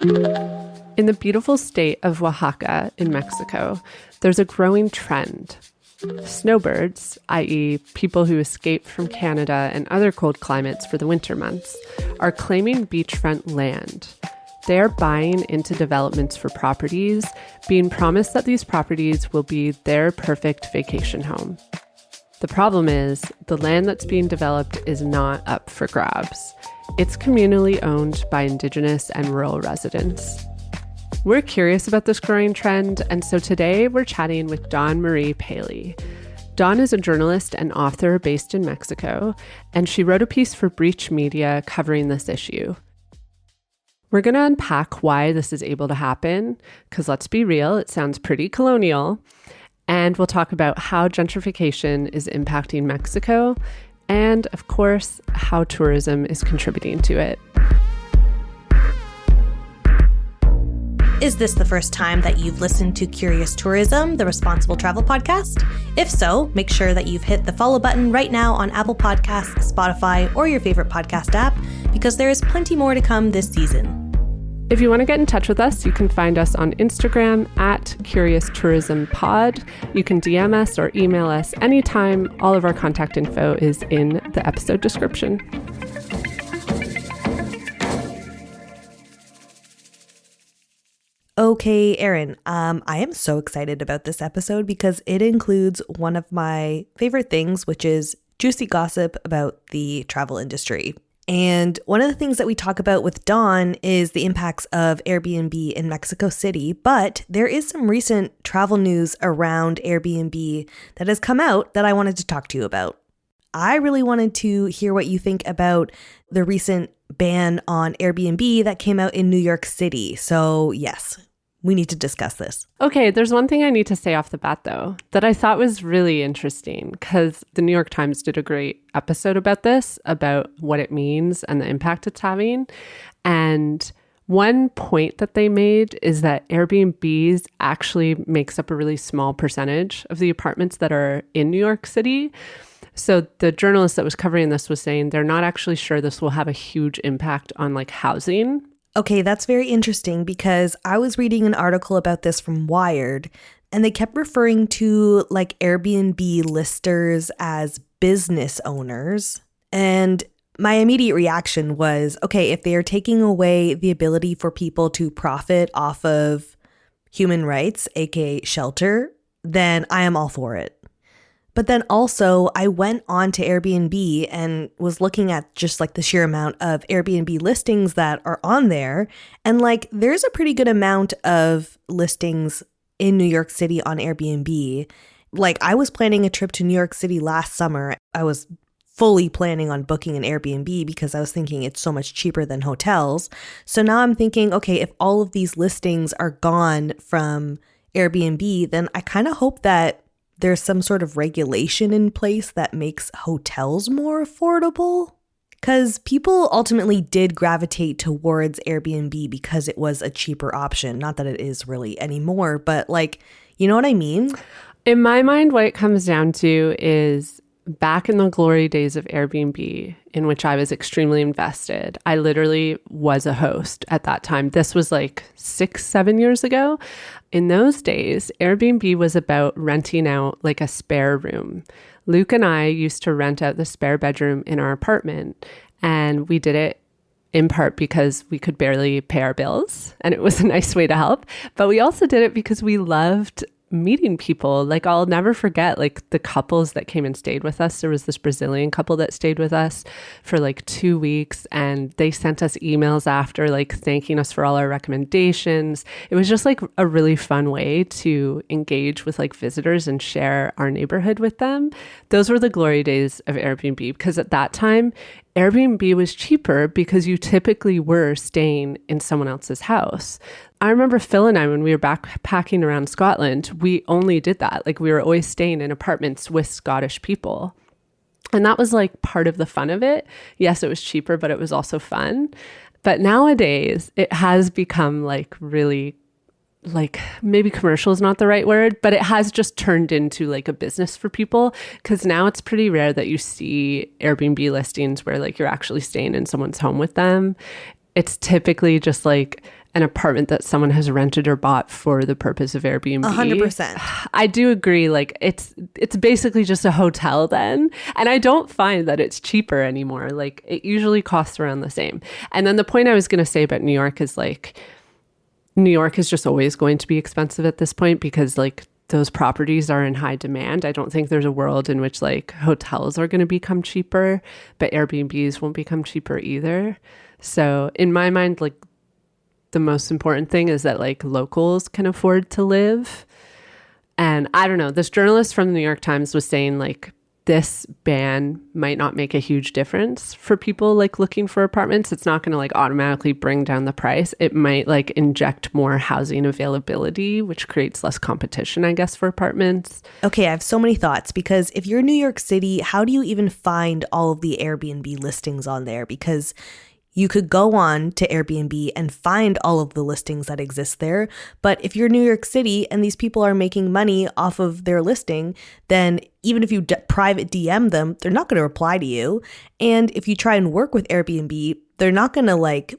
In the beautiful state of Oaxaca in Mexico, there's a growing trend. Snowbirds, i.e. people who escape from Canada and other cold climates for the winter months, are claiming beachfront land. They are buying into developments for properties, being promised that these properties will be their perfect vacation home. The problem is, the land that's being developed is not up for grabs. It's communally owned by Indigenous and rural residents. We're curious about this growing trend, and so today we're chatting with Dawn Marie Paley. Dawn is a journalist and author based in Mexico, and she wrote a piece for Breach Media covering this issue. We're going to unpack why this is able to happen, because let's be real, it sounds pretty colonial. And we'll talk about how gentrification is impacting Mexico, and of course, how tourism is contributing to it. Is this the first time that you've listened to Curious Tourism, the responsible travel podcast? If so, make sure that you've hit the follow button right now on Apple Podcasts, Spotify, or your favorite podcast app, because there is plenty more to come this season. If you want to get in touch with us, you can find us on Instagram at Curious Tourism Pod. You can DM us or email us anytime. All of our contact info is in the episode description. Okay, Erin, I am so excited about this episode because it includes one of my favorite things, which is juicy gossip about the travel industry. And one of the things that we talk about with Dawn is the impacts of Airbnb in Mexico City, but there is some recent travel news around Airbnb that has come out that I wanted to talk to you about. I really wanted to hear what you think about the recent ban on Airbnb that came out in New York City. So yes, we need to discuss this. Okay, there's one thing I need to say off the bat, though, that I thought was really interesting because the New York Times did a great episode about this, about what it means and the impact it's having. And one point that they made is that Airbnbs actually makes up a really small percentage of the apartments that are in New York City. So the journalist that was covering this was saying they're not actually sure this will have a huge impact on like housing. Okay, that's very interesting because I was reading an article about this from Wired, and they kept referring to like Airbnb listers as business owners. And my immediate reaction was, okay, if they are taking away the ability for people to profit off of human rights, aka shelter, then I am all for it. But then also I went on to Airbnb and was looking at just like the sheer amount of Airbnb listings that are on there. And like there's a pretty good amount of listings in New York City on Airbnb. Like I was planning a trip to New York City last summer. I was fully planning on booking an Airbnb because I was thinking it's so much cheaper than hotels. So now I'm thinking, okay, if all of these listings are gone from Airbnb, then I kind of hope that there's some sort of regulation in place that makes hotels more affordable. Because people ultimately did gravitate towards Airbnb because it was a cheaper option. Not that it is really anymore, but like, you know what I mean? In my mind, what it comes down to is back in the glory days of Airbnb, in which I was extremely invested. I literally was a host at that time. This was like 6-7 years ago. In those days, Airbnb was about renting out like a spare room. Luke and I used to rent out the spare bedroom in our apartment, and we did it in part because we could barely pay our bills, and it was a nice way to help. But we also did it because we loved meeting people. Like I'll never forget like the couples that came and stayed with us. There was this Brazilian couple that stayed with us for like 2 weeks, and they sent us emails after like thanking us for all our recommendations. It was just like a really fun way to engage with like visitors and share our neighborhood with them. Those were the glory days of Airbnb because at that time Airbnb was cheaper because you typically were staying in someone else's house. I remember Phil and I, when we were backpacking around Scotland, we only did that. Like we were always staying in apartments with Scottish people. And that was like part of the fun of it. Yes, it was cheaper, but it was also fun. But nowadays it has become like really like maybe commercial is not the right word, but it has just turned into like a business for people because now it's pretty rare that you see Airbnb listings where like you're actually staying in someone's home with them. It's typically just like an apartment that someone has rented or bought for the purpose of Airbnb. 100%. I do agree. Like it's basically just a hotel then. And I don't find that it's cheaper anymore. Like it usually costs around the same. And then the point I was going to say about New York is like, New York is just always going to be expensive at this point because like those properties are in high demand. I don't think there's a world in which like hotels are going to become cheaper, but Airbnbs won't become cheaper either. So in my mind, like the most important thing is that like locals can afford to live. And I don't know, this journalist from the New York Times was saying like this ban might not make a huge difference for people like looking for apartments. It's not going to like automatically bring down the price. It might like inject more housing availability, which creates less competition, I guess, for apartments. Okay, I have so many thoughts because if you're in New York City, how do you even find all of the Airbnb listings on there? Because you could go on to Airbnb and find all of the listings that exist there. But if you're New York City and these people are making money off of their listing, then even if you private DM them, they're not going to reply to you. And if you try and work with Airbnb, they're not going to like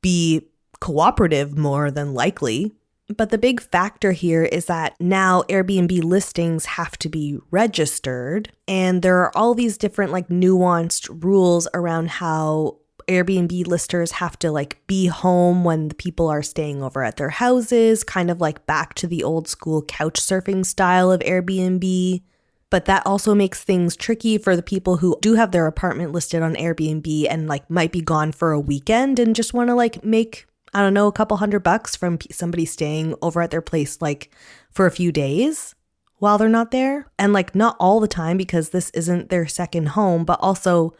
be cooperative more than likely. But the big factor here is that now Airbnb listings have to be registered. And there are all these different like nuanced rules around how Airbnb listers have to like be home when the people are staying over at their houses, kind of like back to the old school couch surfing style of Airbnb. But that also makes things tricky for the people who do have their apartment listed on Airbnb and like might be gone for a weekend and just want to like make, I don't know, a couple $100 from somebody staying over at their place like for a few days while they're not there. And like not all the time because this isn't their second home, but also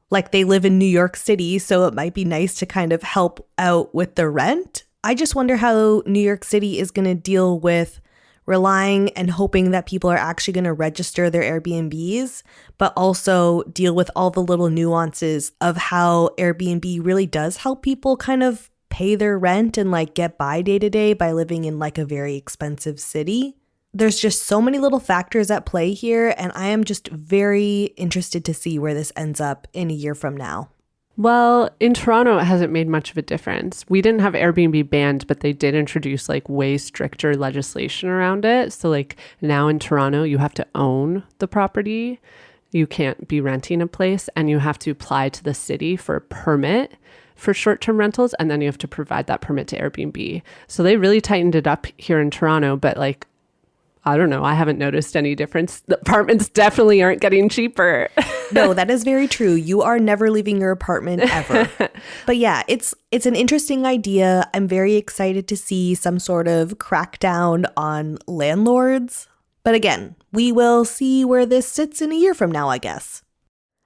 like they live in New York City, so it might be nice to kind of help out with the rent. I just wonder how New York City is going to deal with relying and hoping that people are actually going to register their Airbnbs, but also deal with all the little nuances of how Airbnb really does help people kind of pay their rent and like get by day to day by living in like a very expensive city. There's just so many little factors at play here, and I am just very interested to see where this ends up in a year from now. Well, in Toronto, it hasn't made much of a difference. We didn't have Airbnb banned, but they did introduce like way stricter legislation around it. So like now in Toronto, you have to own the property. You can't be renting a place, and you have to apply to the city for a permit for short-term rentals, and then you have to provide that permit to Airbnb. So they really tightened it up here in Toronto, but like I don't know. I haven't noticed any difference. The apartments definitely aren't getting cheaper. No, that is very true. You are never leaving your apartment ever. But yeah, it's an interesting idea. I'm very excited to see some sort of crackdown on landlords. But again, we will see where this sits in a year from now, I guess.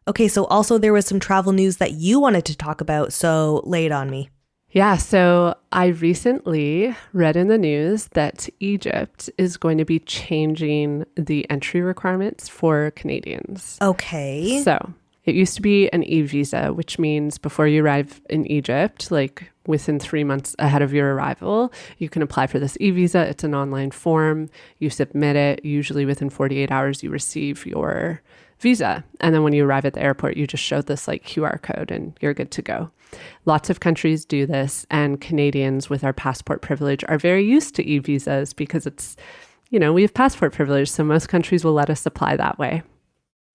Okay, so also there was some travel news that you wanted to talk about, so lay it on me. Yeah, so I recently read in the news that Egypt is going to be changing the entry requirements for Canadians. Okay. So it used to be an e-visa, which means before you arrive in Egypt, like within 3 months ahead of your arrival, you can apply for this e-visa. It's an online form. You submit it. Usually within 48 hours, you receive your visa. And then when you arrive at the airport, you just show this like QR code and you're good to go. Lots of countries do this, and Canadians with our passport privilege are very used to e-visas because it's, you know, we have passport privilege, so most countries will let us apply that way.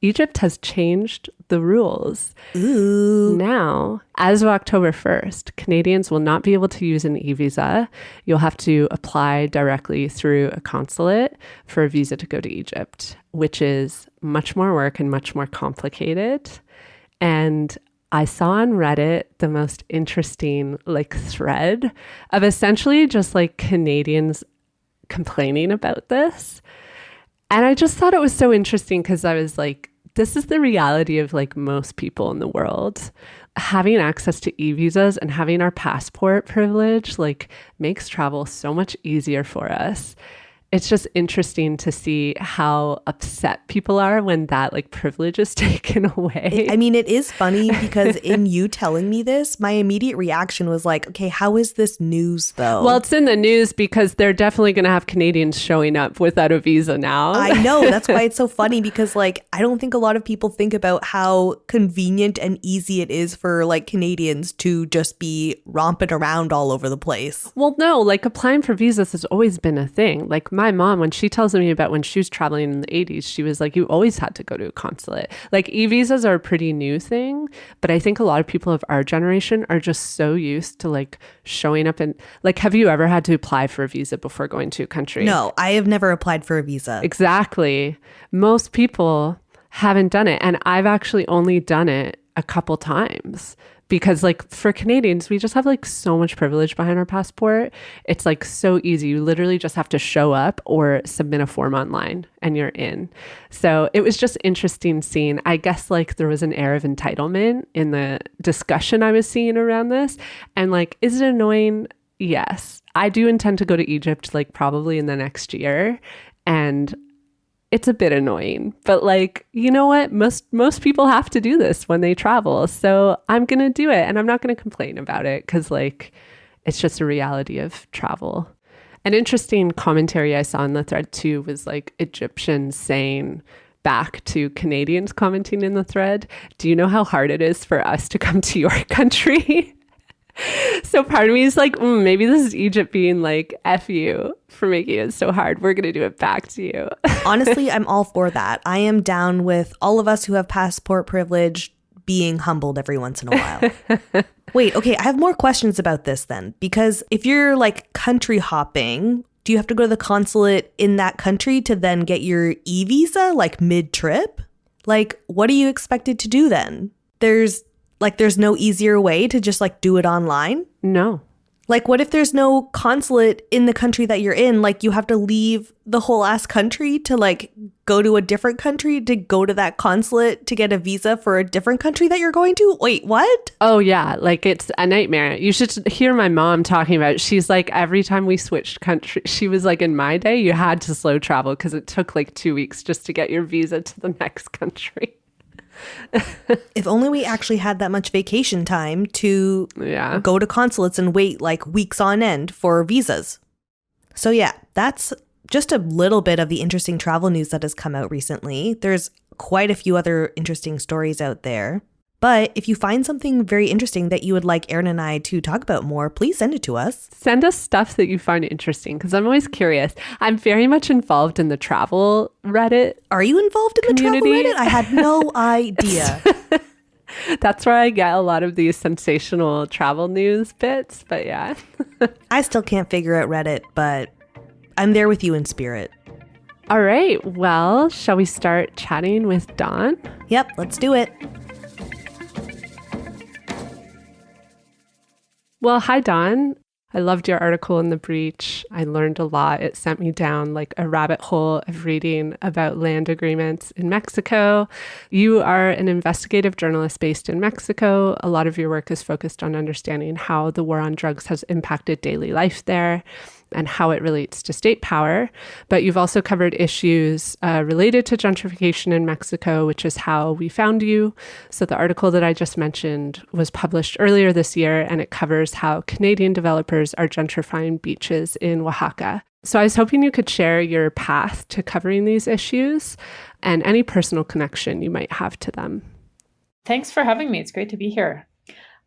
Egypt has changed the rules. Ooh. Now, as of October 1st, Canadians will not be able to use an e-visa. You'll have to apply directly through a consulate for a visa to go to Egypt, which is much more work and much more complicated. And I saw on Reddit the most interesting like thread of essentially just like Canadians complaining about this. And I just thought it was so interesting because I was like, this is the reality of like most people in the world. Having access to e-visas and having our passport privilege like makes travel so much easier for us. it's just interesting to see how upset people are when that like privilege is taken away. I mean, it is funny because in you telling me this, my immediate reaction was like, okay, how is this news though? Well, it's in the news because they're definitely going to have Canadians showing up without a visa now. I know. That's why it's so funny because like, I don't think a lot of people think about how convenient and easy it is for like Canadians to just be romping around all over the place. Well, no, like applying for visas has always been a thing. Like my mom, when she tells me about when she was traveling in the 80s, she was like, you always had to go to a consulate. Like e-visas are a pretty new thing, but I think a lot of people of our generation are just so used to like showing up and like, have you ever had to apply for a visa before going to a country? No, I have never applied for a visa. Exactly. Most people haven't done it. And I've actually only done it a couple times. Because like for Canadians, we just have like so much privilege behind our passport. It's like so easy. You literally just have to show up or submit a form online and you're in. So it was just interesting seeing, I guess like there was an air of entitlement in the discussion I was seeing around this. And like, is it annoying? Yes. I do intend to go to Egypt like probably in the next year. And it's a bit annoying, but like, you know what? Most people have to do this when they travel. So I'm going to do it and I'm not going to complain about it because like, it's just a reality of travel. An interesting commentary I saw in the thread too was like Egyptians saying back to Canadians commenting in the thread, do you know how hard it is for us to come to your country? So part of me is like, maybe this is Egypt being like, F you for making it so hard. We're going to do it back to you. Honestly, I'm all for that. I am down with all of us who have passport privilege being humbled every once in a while. Wait, okay, I have more questions about this then. Because if you're like country hopping, do you have to go to the consulate in that country to then get your e-visa like mid-trip? Like, what are you expected to do then? There's no easier way to just like do it online? No. Like what if there's no consulate in the country that you're in? Like you have to leave the whole ass country to like go to a different country to go to that consulate to get a visa for a different country that you're going to? Wait, what? Oh yeah, like it's a nightmare. You should hear my mom talking about it. She's like, every time we switched country, she was like, in my day, you had to slow travel because it took like 2 weeks just to get your visa to the next country. If only we actually had that much vacation time to go to consulates and wait like weeks on end for visas. So yeah, that's just a little bit of the interesting travel news that has come out recently. There's quite a few other interesting stories out there. But if you find something very interesting that you would like Erin and I to talk about more, please send it to us. Send us stuff that you find interesting because I'm always curious. I'm very much involved in the travel Reddit. Are you involved in community? The travel Reddit? I had no idea. That's where I get a lot of these sensational travel news bits, but yeah. I still can't figure out Reddit, but I'm there with you in spirit. All right. Well, shall we start chatting with Dawn? Yep, let's do it. Well, hi, Dawn. I loved your article in The Breach. I learned a lot. It sent me down like a rabbit hole of reading about land agreements in Mexico. You are an investigative journalist based in Mexico. A lot of your work is focused on understanding how the war on drugs has impacted daily life there and how it relates to state power. But you've also covered issues related to gentrification in Mexico, which is how we found you. So the article that I just mentioned was published earlier this year, and it covers how Canadian developers are gentrifying beaches in Oaxaca. So I was hoping you could share your path to covering these issues and any personal connection you might have to them. Thanks for having me. It's great to be here.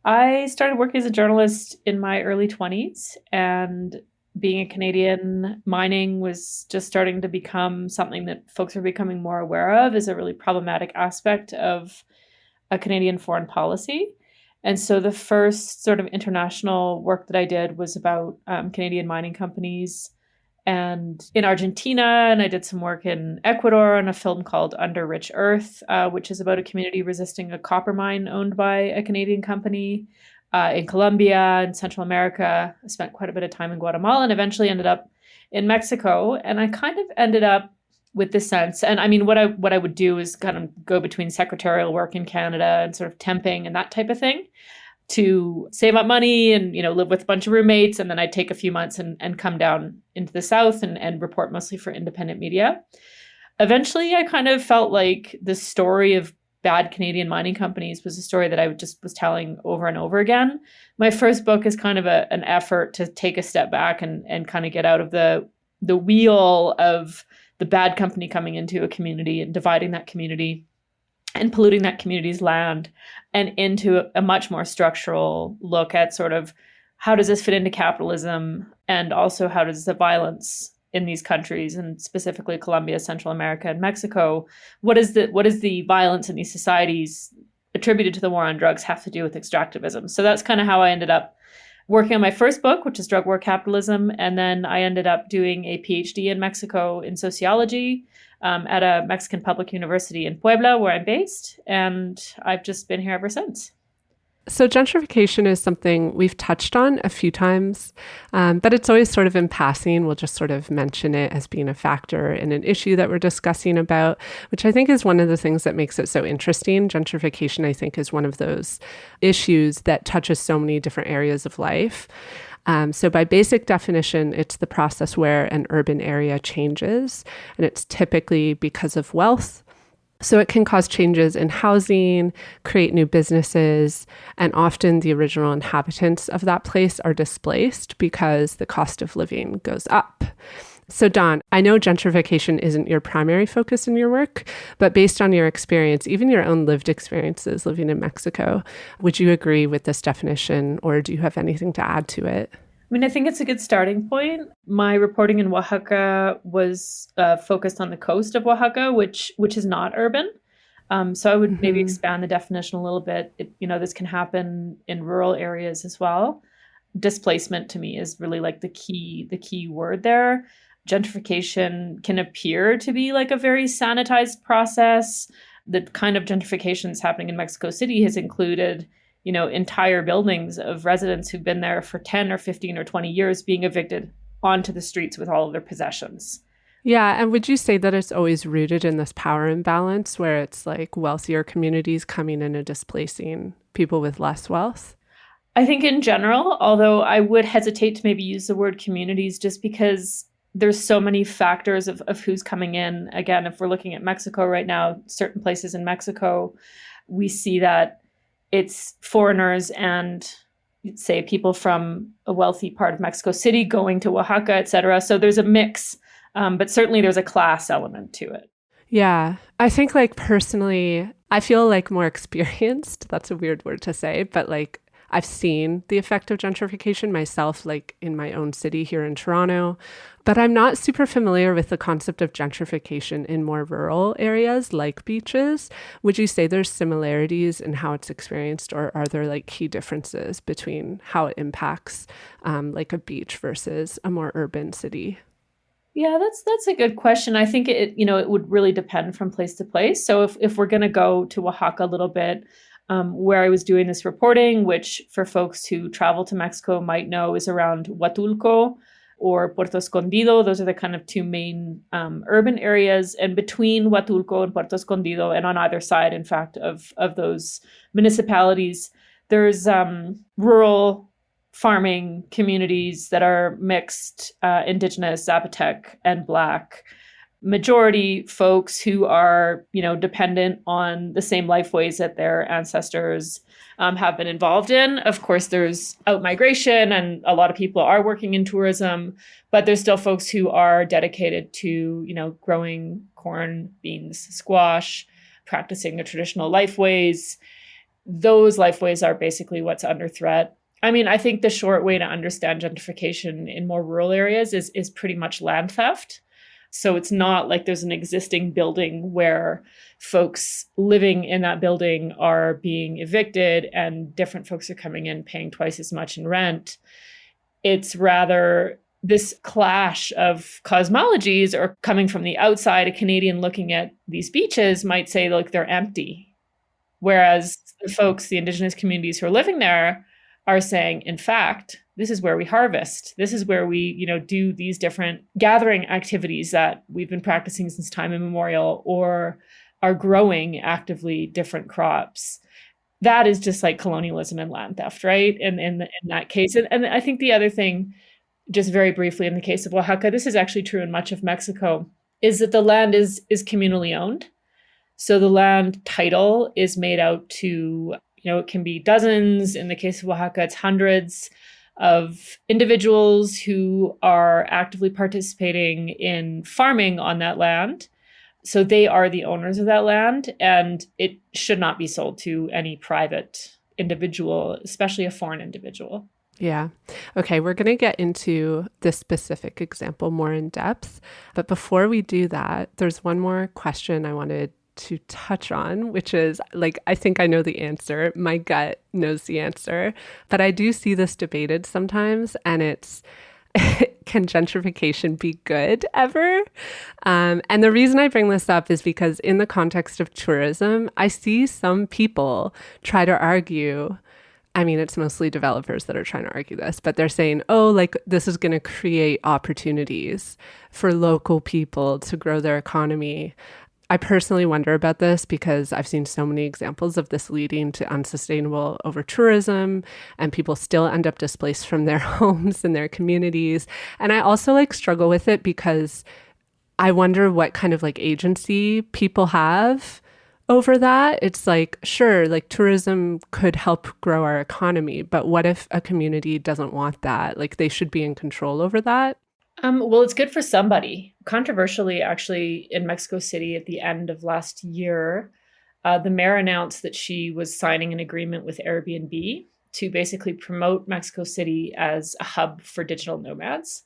I started working as a journalist in my early 20s, and being a Canadian, mining was just starting to become something that folks are becoming more aware of as a really problematic aspect of a Canadian foreign policy. And so the first sort of international work that I did was about Canadian mining companies and in Argentina. And I did some work in Ecuador on a film called Under Rich Earth, which is about a community resisting a copper mine owned by a Canadian company. In Colombia and Central America. I spent quite a bit of time in Guatemala and eventually ended up in Mexico. And I kind of ended up with this sense. And I mean, what I would do is kind of go between secretarial work in Canada and sort of temping and that type of thing. to save up money and, live with a bunch of roommates. And then I'd take a few months and come down into the South and report mostly for independent media. Eventually, I kind of felt like the story of bad Canadian mining companies was a story that I just was telling over and over again. My first book is kind of an effort to take a step back and kind of get out of the wheel of the bad company coming into a community and dividing that community and polluting that community's land, and into a much more structural look at sort of how does this fit into capitalism, and also how does the violence in these countries, and specifically Colombia, Central America, and Mexico, what is the violence in these societies attributed to the war on drugs have to do with extractivism? So that's kind of how I ended up working on my first book, which is Drug War Capitalism. And then I ended up doing a PhD in Mexico in sociology at a Mexican public university in Puebla, where I'm based. And I've just been here ever since. So gentrification is something we've touched on a few times, but it's always sort of in passing. We'll just sort of mention it as being a factor in an issue that we're discussing about, which I think is one of the things that makes it so interesting. Gentrification, I think, is one of those issues that touches so many different areas of life. So by basic definition, it's the process where an urban area changes, and it's typically because of wealth. So it can cause changes in housing, create new businesses, and often the original inhabitants of that place are displaced because the cost of living goes up. So Dawn, I know gentrification isn't your primary focus in your work, but based on your experience, even your own lived experiences living in Mexico, would you agree with this definition, or do you have anything to add to it? I mean, I think it's a good starting point. My reporting in Oaxaca was focused on the coast of Oaxaca, which is not urban. So I would maybe expand the definition a little bit. This can happen in rural areas as well. Displacement to me is really like the key word there. Gentrification can appear to be like a very sanitized process. The kind of gentrification that's happening in Mexico City has included entire buildings of residents who've been there for 10 or 15 or 20 years being evicted onto the streets with all of their possessions. Yeah. And would you say that it's always rooted in this power imbalance where it's like wealthier communities coming in and displacing people with less wealth? I think in general, although I would hesitate to maybe use the word communities just because there's so many factors of who's coming in. Again, if we're looking at Mexico right now, certain places in Mexico, we see that it's foreigners and say people from a wealthy part of Mexico City going to Oaxaca, et cetera. So there's a mix, but certainly there's a class element to it. Yeah. I think personally, I feel more experienced. That's a weird word to say, but I've seen the effect of gentrification myself, in my own city here in Toronto, but I'm not super familiar with the concept of gentrification in more rural areas like beaches. Would you say there's similarities in how it's experienced, or are there key differences between how it impacts a beach versus a more urban city? Yeah, that's a good question. I think it would really depend from place to place. So if we're going to go to Oaxaca a little bit, where I was doing this reporting, which for folks who travel to Mexico might know is around Huatulco or Puerto Escondido. Those are the kind of two main urban areas. And between Huatulco and Puerto Escondido, and on either side, in fact, of those municipalities, there's rural farming communities that are mixed, Indigenous, Zapotec, and Black. Majority folks who are, dependent on the same lifeways that their ancestors have been involved in. Of course, there's out-migration, and a lot of people are working in tourism, but there's still folks who are dedicated to, growing corn, beans, squash, practicing the traditional lifeways. Those lifeways are basically what's under threat. I mean, I think the short way to understand gentrification in more rural areas is pretty much land theft. So it's not like there's an existing building where folks living in that building are being evicted and different folks are coming in paying twice as much in rent. It's rather this clash of cosmologies, or coming from the outside, a Canadian looking at these beaches might say, look, they're empty. Whereas the folks, the Indigenous communities who are living there are saying, in fact, this is where we harvest. This is where we, do these different gathering activities that we've been practicing since time immemorial, or are growing actively different crops. that is just like colonialism and land theft, right? And in that case, and I think the other thing, just very briefly, in the case of Oaxaca, this is actually true in much of Mexico, is that the land is communally owned. So the land title is made out to, it can be dozens. In the case of Oaxaca, it's hundreds of individuals who are actively participating in farming on that land. So they are the owners of that land, and it should not be sold to any private individual, especially a foreign individual. Yeah. Okay, we're going to get into this specific example more in depth. But before we do that, there's one more question I wanted to touch on, which is I think I know the answer. My gut knows the answer. But I do see this debated sometimes, and it's, can gentrification be good ever? And the reason I bring this up is because in the context of tourism, I see some people try to argue, I mean, it's mostly developers that are trying to argue this, but they're saying, this is going to create opportunities for local people to grow their economy. I personally wonder about this because I've seen so many examples of this leading to unsustainable over-tourism, and people still end up displaced from their homes and their communities. And I also struggle with it because I wonder what kind of agency people have over that. It's sure, tourism could help grow our economy, but what if a community doesn't want that? They should be in control over that. Well, it's good for somebody. Controversially, actually, in Mexico City at the end of last year, the mayor announced that she was signing an agreement with Airbnb to basically promote Mexico City as a hub for digital nomads.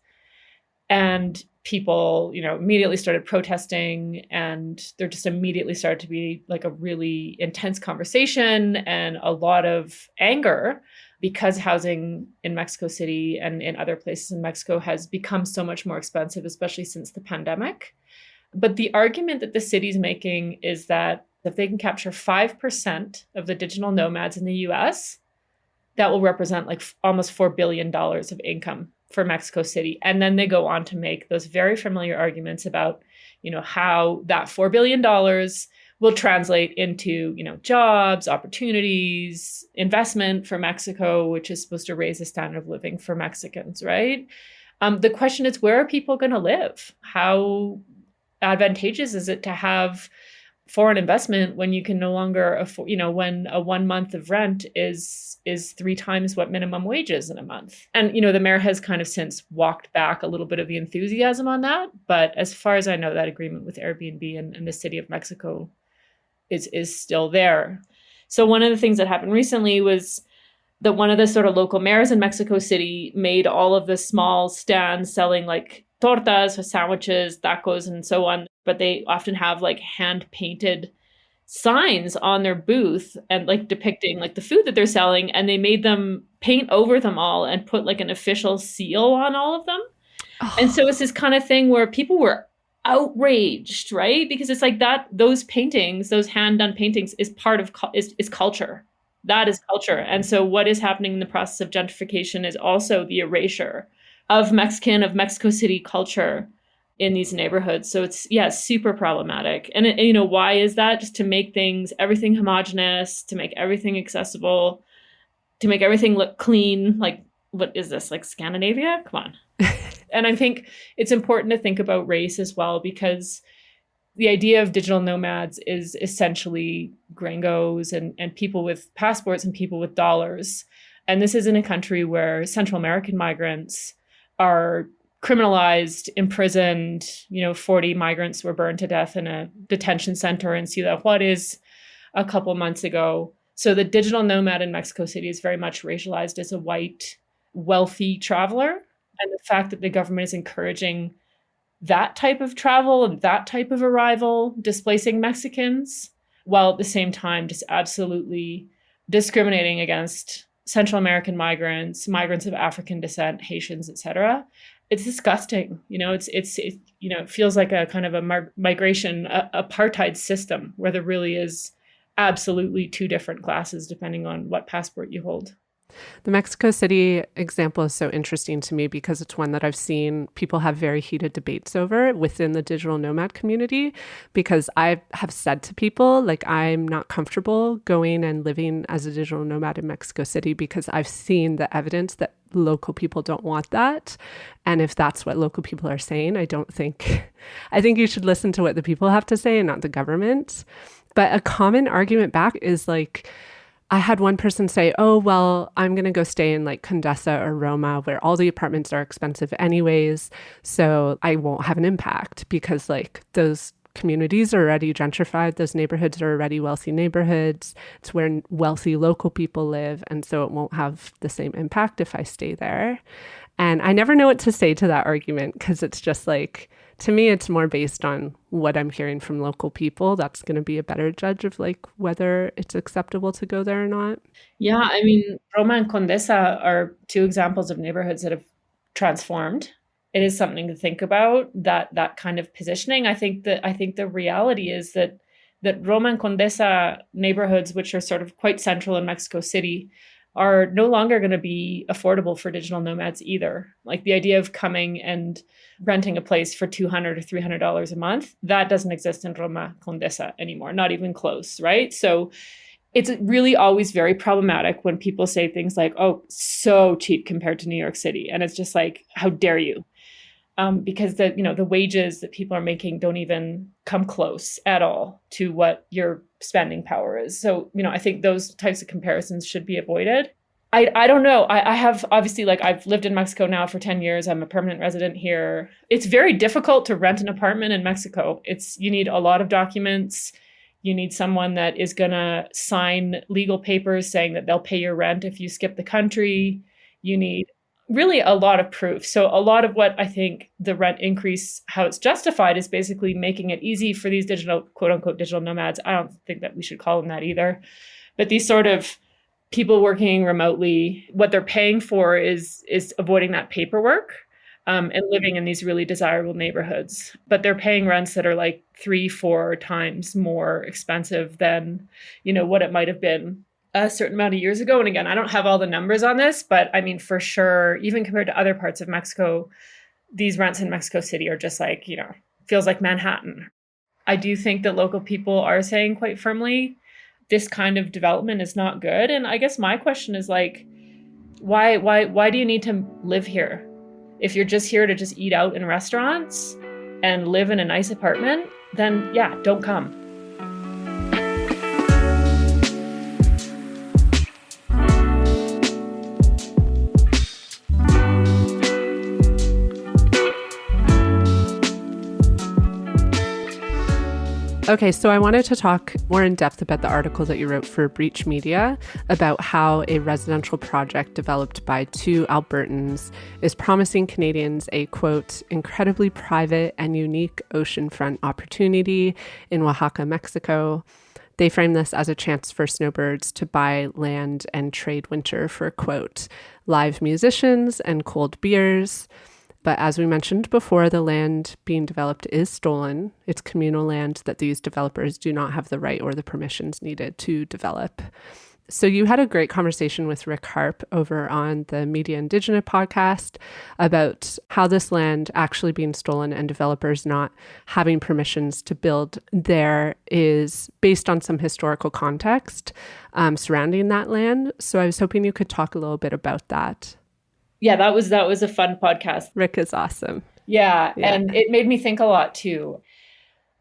And people, immediately started protesting, and there just immediately started to be a really intense conversation and a lot of anger because housing in Mexico City and in other places in Mexico has become so much more expensive, especially since the pandemic. But the argument that the city's making is that if they can capture 5% of the digital nomads in the US, that will represent almost $4 billion of income for Mexico City. And then they go on to make those very familiar arguments about, how that $4 billion will translate into, jobs, opportunities, investment for Mexico, which is supposed to raise the standard of living for Mexicans, right? The question is, where are people going to live? How advantageous is it to have foreign investment when you can no longer afford, when a 1 month of rent is 3 times what minimum wage is in a month? And, the mayor has kind of since walked back a little bit of the enthusiasm on that. But as far as I know, that agreement with Airbnb and the city of Mexico is still there. So one of the things that happened recently was that one of the sort of local mayors in Mexico City made all of the small stands selling tortas or sandwiches, tacos, and so on. But they often have hand painted signs on their booth and depicting the food that they're selling. And they made them paint over them all and put an official seal on all of them. Oh. And so it's this kind of thing where people were outraged, right? Because it's that those paintings, those hand done paintings is part of is culture. That is culture. And so what is happening in the process of gentrification is also the erasure of Mexico City culture in these neighborhoods. So it's, super problematic. And, why is that? Just to make everything homogenous, to make everything accessible, to make everything look clean. What is this? Scandinavia? Come on. And I think it's important to think about race as well, because the idea of digital nomads is essentially gringos and people with passports and people with dollars. And this is in a country where Central American migrants are criminalized, imprisoned. 40 migrants were burned to death in a detention center in Ciudad Juarez a couple months ago. So the digital nomad in Mexico City is very much racialized as a white, wealthy traveler. And the fact that the government is encouraging that type of travel and that type of arrival, displacing Mexicans, while at the same time just absolutely discriminating against Central American migrants, migrants of African descent, Haitians, etc. It's disgusting. It feels like a kind of a migration apartheid system where there really is absolutely 2 different classes depending on what passport you hold. The Mexico City example is so interesting to me because it's one that I've seen people have very heated debates over within the digital nomad community, because I have said to people, like, I'm not comfortable going and living as a digital nomad in Mexico City because I've seen the evidence that local people don't want that. And if that's what local people are saying, I think you should listen to what the people have to say and not the government. But a common argument back is like, I had one person say, oh, well, I'm going to go stay in like Condesa or Roma where all the apartments are expensive anyways, so I won't have an impact because like those communities are already gentrified. Those neighborhoods are already wealthy neighborhoods. It's where wealthy local people live. And so it won't have the same impact if I stay there. And I never know what to say to that argument because it's just like, to me, it's more based on what I'm hearing from local people. That's going to be a better judge of like whether it's acceptable to go there or not. Yeah, I mean, Roma and Condesa are two examples of neighborhoods that have transformed. It is something to think about, that kind of positioning. I think the reality is that Roma and Condesa neighborhoods, which are sort of quite central in Mexico City, are no longer going to be affordable for digital nomads either. Like the idea of coming and renting a place for $200 or $300 a month, that doesn't exist in Roma Condesa anymore, not even close, right? So it's really always very problematic when people say things like, oh, so cheap compared to New York City. And it's just like, how dare you? Because the wages that people are making don't even come close at all to what your spending power is. So, I think those types of comparisons should be avoided. I don't know. I have obviously, like, I've lived in Mexico now for 10 years. I'm a permanent resident here. It's very difficult to rent an apartment in Mexico. You need a lot of documents. You need someone that is going to sign legal papers saying that they'll pay your rent if you skip the country. You need really a lot of proof. So a lot of what I think the rent increase, how it's justified, is basically making it easy for these digital, quote unquote, digital nomads. I don't think that we should call them that either. But these sort of people working remotely, what they're paying for is avoiding that paperwork and living in these really desirable neighborhoods. But they're paying rents that are like 3-4 times more expensive than, what it might have been a certain amount of years ago. And again, I don't have all the numbers on this, but I mean, for sure, even compared to other parts of Mexico, these rents in Mexico City are just like, feels like Manhattan. I do think that local people are saying quite firmly, this kind of development is not good. And I guess my question is like, why do you need to live here? If you're just here to just eat out in restaurants and live in a nice apartment, then yeah, don't come. Okay, so I wanted to talk more in depth about the article that you wrote for Breach Media about how a residential project developed by two Albertans is promising Canadians a, quote, incredibly private and unique oceanfront opportunity in Oaxaca, Mexico. They frame this as a chance for snowbirds to buy land and trade winter for, quote, live musicians and cold beers. But as we mentioned before, the land being developed is stolen. It's communal land that these developers do not have the right or the permissions needed to develop. So you had a great conversation with Rick Harp over on the Media Indigenous podcast about how this land actually being stolen and developers not having permissions to build there is based on some historical context surrounding that land. So I was hoping you could talk a little bit about that. Yeah, that was a fun podcast. Rick is awesome. Yeah, and it made me think a lot too.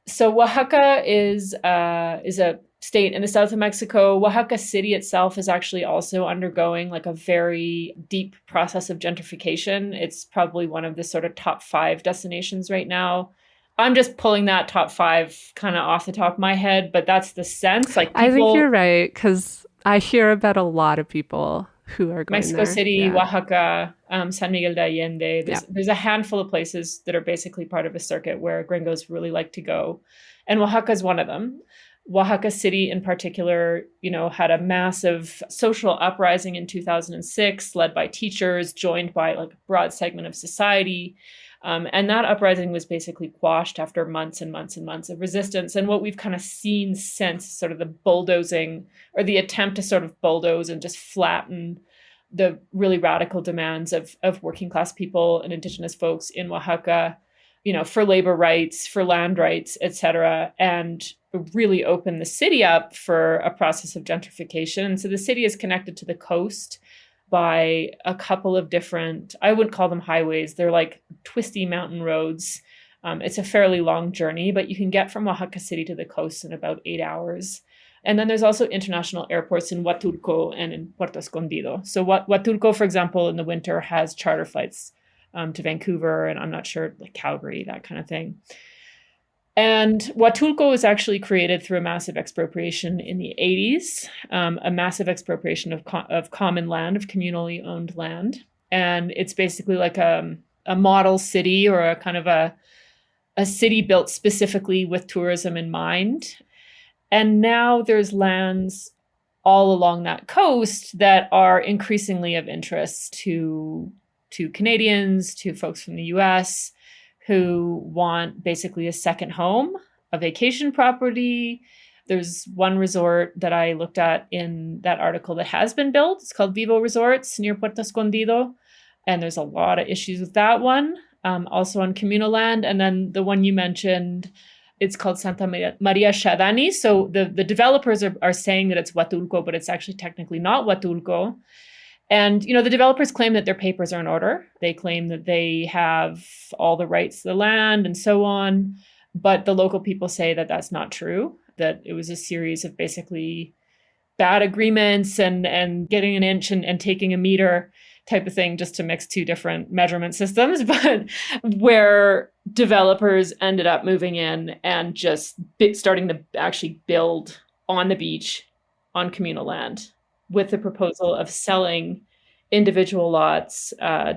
So Oaxaca is a state in the south of Mexico. Oaxaca City itself is actually also undergoing like a very deep process of gentrification. It's probably one of the sort of top 5 destinations right now. I'm just pulling that top 5 kind of off the top of my head, but that's the sense. Like I think you're right, because I hear about a lot of people who are going Mexico there. City, Oaxaca, San Miguel de Allende. There's a handful of places that are basically part of a circuit where gringos really like to go. And Oaxaca is one of them. Oaxaca City in particular, had a massive social uprising in 2006, led by teachers, joined by like a broad segment of society. And that uprising was basically quashed after months and months and months of resistance. And what we've kind of seen since sort of the bulldozing or the attempt to sort of bulldoze and just flatten the really radical demands of working class people and Indigenous folks in Oaxaca, for labor rights, for land rights, et cetera, and really open the city up for a process of gentrification. So the city is connected to the coast by a couple of different, I wouldn't call them highways, they're like twisty mountain roads. It's a fairly long journey, but you can get from Oaxaca City to the coast in about 8 hours. And then there's also international airports in Huatulco and in Puerto Escondido. So Huatulco, for example, in the winter has charter flights to Vancouver, and I'm not sure, like Calgary, that kind of thing. And Huatulco was actually created through a massive expropriation in the 80s, a massive expropriation of common land, of communally owned land. And it's basically like a model city, or a kind of a city built specifically with tourism in mind. And now there's lands all along that coast that are increasingly of interest to Canadians, to folks from the US, who want basically a second home, a vacation property. There's one resort that I looked at in that article that has been built. It's called Vivo Resorts near Puerto Escondido. And there's a lot of issues with that one, also on communal land. And then the one you mentioned, it's called Santa Maria Shadani. So the developers are saying that it's Huatulco, but it's actually technically not Huatulco. And, the developers claim that their papers are in order. They claim that they have all the rights to the land and so on. But the local people say that that's not true, that it was a series of basically bad agreements and getting an inch and taking a meter type of thing, just to mix two different measurement systems, but where developers ended up moving in and just starting to actually build on the beach on communal land, with the proposal of selling individual lots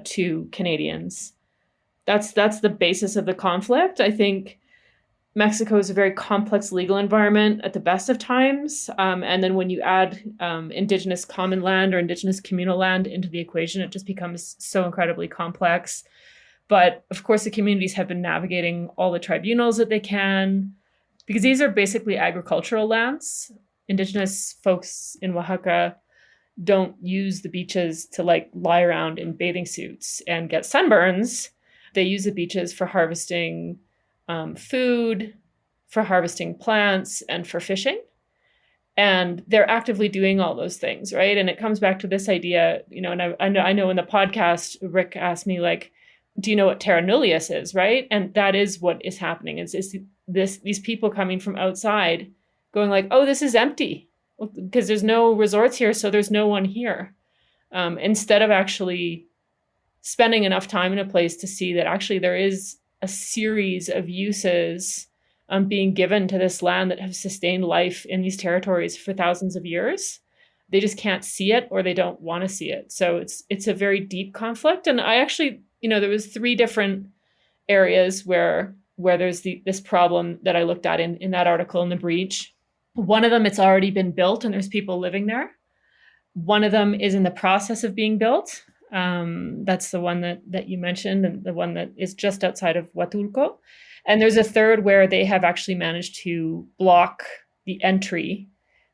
to Canadians. That's the basis of the conflict. I think Mexico is a very complex legal environment at the best of times. And then when you add Indigenous common land or Indigenous communal land into the equation, it just becomes so incredibly complex. But of course, the communities have been navigating all the tribunals that they can, because these are basically agricultural lands. Indigenous folks in Oaxaca don't use the beaches to lie around in bathing suits and get sunburns. They use the beaches for harvesting food, for harvesting plants, and for fishing. And they're actively doing all those things, right? And it comes back to this idea, and I know in the podcast, Rick asked me, do you know what terra nullius is, right? And that is what is happening. It's these people coming from outside going oh, this is empty, because there's no resorts here, so there's no one here. Instead of actually spending enough time in a place to see that actually there is a series of uses being given to this land that have sustained life in these territories for thousands of years. They just can't see it, or they don't want to see it. So it's a very deep conflict. And I actually, there was 3 different areas where there's this problem that I looked at in that article in The Breach. One of them, it's already been built and there's people living there. One of them is in the process of being built. That's the one that you mentioned, and the one that is just outside of Huatulco. And there's a third where they have actually managed to block the entry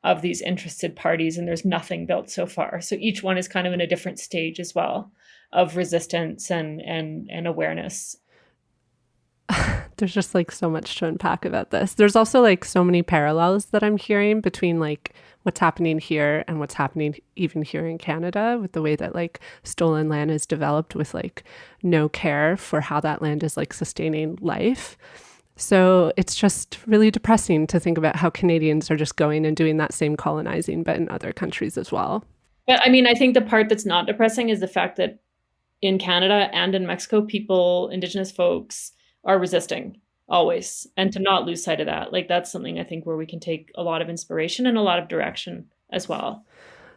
of these interested parties, and there's nothing built so far. So each one is kind of in a different stage as well of resistance and awareness. There's just so much to unpack about this. There's also so many parallels that I'm hearing between what's happening here and what's happening even here in Canada, with the way that stolen land is developed with no care for how that land is sustaining life. So it's just really depressing to think about how Canadians are just going and doing that same colonizing, but in other countries as well. But I mean, I think the part that's not depressing is the fact that in Canada and in Mexico, Indigenous folks are resisting always, and to not lose sight of that. That's something I think where we can take a lot of inspiration and a lot of direction as well.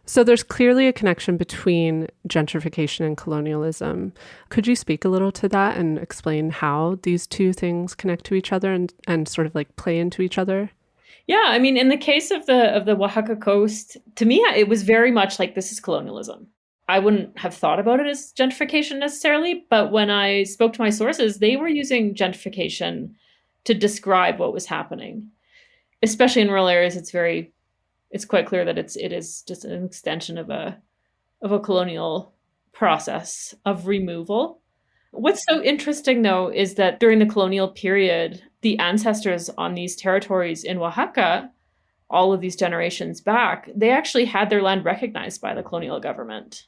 So there's clearly a connection between gentrification and colonialism. Could you speak a little to that and explain how these two things connect to each other and sort of play into each other? Yeah, I mean, in the case of the Oaxaca coast, to me, it was very much this is colonialism. I wouldn't have thought about it as gentrification necessarily, but when I spoke to my sources, they were using gentrification to describe what was happening. Especially in rural areas, it's quite clear that it is just an extension of a of a colonial process of removal. What's so interesting, though, is that during the colonial period, the ancestors on these territories in Oaxaca, all of these generations back, they actually had their land recognized by the colonial government.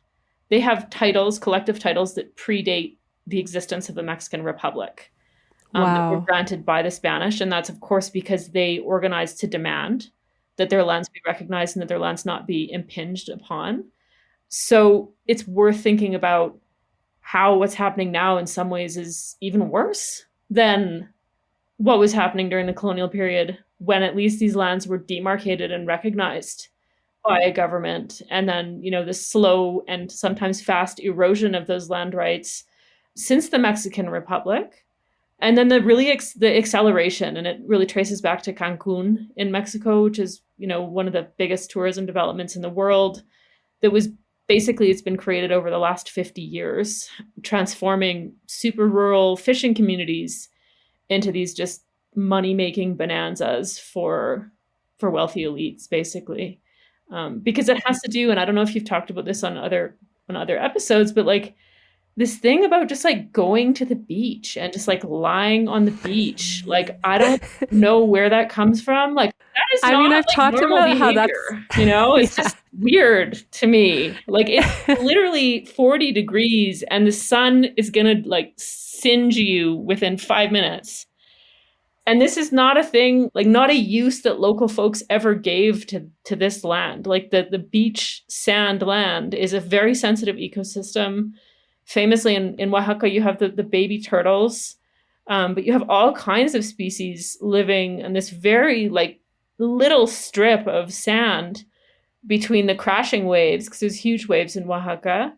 They have titles, collective titles that predate the existence of the Mexican Republic that were Wow. granted by the Spanish. And that's, of course, because they organized to demand that their lands be recognized and that their lands not be impinged upon. So it's worth thinking about how what's happening now in some ways is even worse than what was happening during the colonial period, when at least these lands were demarcated and recognized by a government. And then, the slow and sometimes fast erosion of those land rights since the Mexican Republic. And then the acceleration, and it really traces back to Cancun in Mexico, which is, one of the biggest tourism developments in the world. That was basically, it's been created over the last 50 years, transforming super rural fishing communities into these just money-making bonanzas for wealthy elites, basically. Because it has to do, and I don't know if you've talked about this on other episodes, but like this thing about just like going to the beach and just like lying on the beach, like I don't know where that comes from. Like that is not I've like talked normal about how behavior, that's It's just weird to me. Like it's literally 40 degrees and the sun is gonna like singe you within 5 minutes. And this is not a thing, like not a use that local folks ever gave to this land. Like the beach sand land is a very sensitive ecosystem. Famously in Oaxaca, you have the baby turtles, but you have all kinds of species living in this very like little strip of sand between the crashing waves, because there's huge waves in Oaxaca,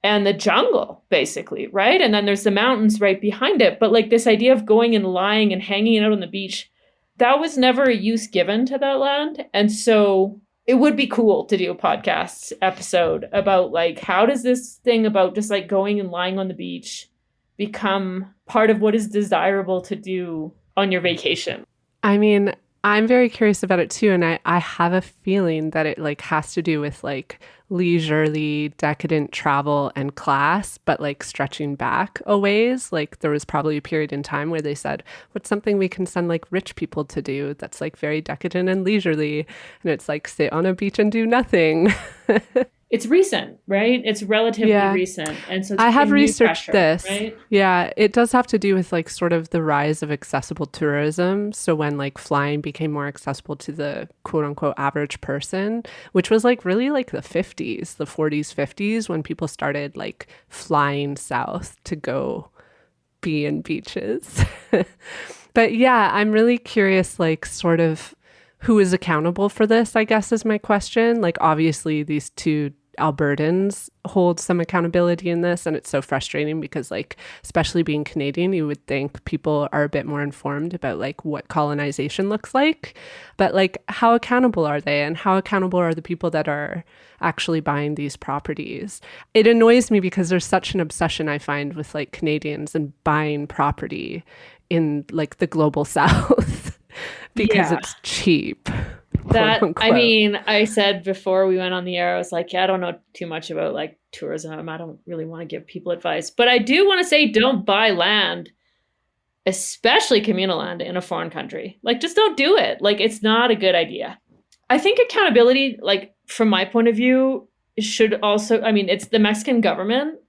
and the jungle, basically, right? And then there's the mountains right behind it. But like this idea of going and lying and hanging out on the beach, that was never a use given to that land. And so it would be cool to do a podcast episode about like, how does this thing about just like going and lying on the beach become part of what is desirable to do on your vacation? I mean, I'm very curious about it too. And I have a feeling that it like has to do with like leisurely, decadent travel and class, but like stretching back a ways. Like there was probably a period in time where they said, what's something we can send like rich people to do that's like very decadent and leisurely? And it's like sit on a beach and do nothing. It's recent, right? It's relatively recent. And so I have researched pressure, this. right? Yeah, it does have to do with like sort of the rise of accessible tourism. So when like flying became more accessible to the quote unquote average person, which was like really like the 50s, the 40s, 50s, when people started like flying south to go be in beaches. But yeah, I'm really curious, like sort of who is accountable for this, I guess is my question. Like obviously these two Albertans hold some accountability in this, and it's so frustrating because like especially being Canadian, you would think people are a bit more informed about like what colonization looks like, but like how accountable are they, and how accountable are the people that are actually buying these properties? It annoys me because there's such an obsession I find with like Canadians and buying property in like the global south because it's cheap. That, I mean, I said before we went on the air, I was like, yeah, I don't know too much about like tourism. I don't really want to give people advice, but I do want to say don't buy land, especially communal land in a foreign country. Like just don't do it. Like it's not a good idea. I think accountability, like from my point of view, should also, I mean, it's the Mexican government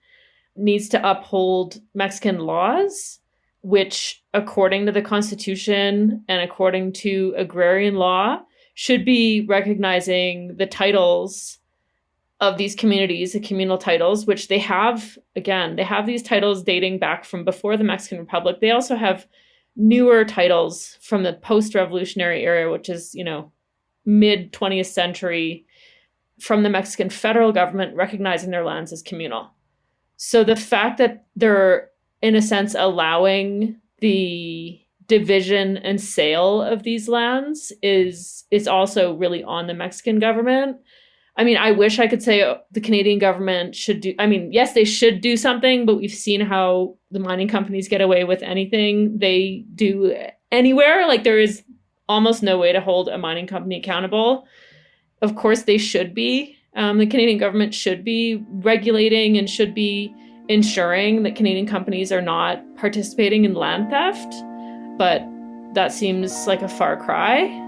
needs to uphold Mexican laws, which according to the Constitution and according to agrarian law, should be recognizing the titles of these communities, the communal titles, which they have, again, they have these titles dating back from before the Mexican Republic. They also have newer titles from the post-revolutionary era, which is, mid 20th century, from the Mexican federal government recognizing their lands as communal. So the fact that they're, in a sense, allowing the division and sale of these lands is also really on the Mexican government. I mean, I wish I could say the Canadian government should do, I mean, yes, they should do something, but we've seen how the mining companies get away with anything they do anywhere. Like there is almost no way to hold a mining company accountable. Of course they should be. The Canadian government should be regulating and should be ensuring that Canadian companies are not participating in land theft, but that seems like a far cry.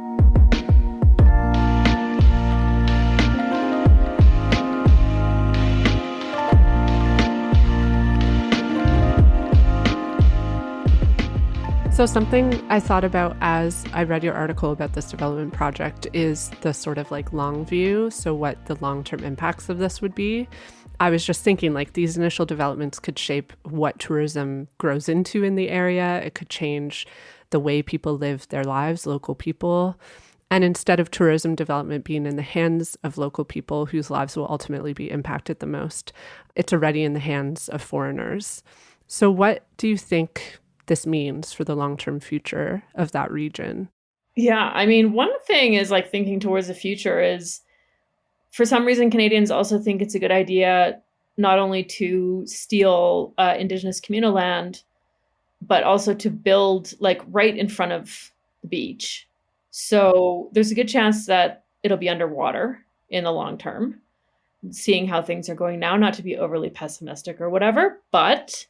So something I thought about as I read your article about this development project is the sort of like long view. So what the long-term impacts of this would be. I was just thinking like these initial developments could shape what tourism grows into in the area. It could change the way people live their lives, local people. And instead of tourism development being in the hands of local people whose lives will ultimately be impacted the most, it's already in the hands of foreigners. So what do you think this means for the long-term future of that region? Yeah, I mean, one thing is like thinking towards the future is for some reason, Canadians also think it's a good idea not only to steal Indigenous communal land, but also to build like right in front of the beach. So there's a good chance that it'll be underwater in the long term, seeing how things are going now, not to be overly pessimistic or whatever, but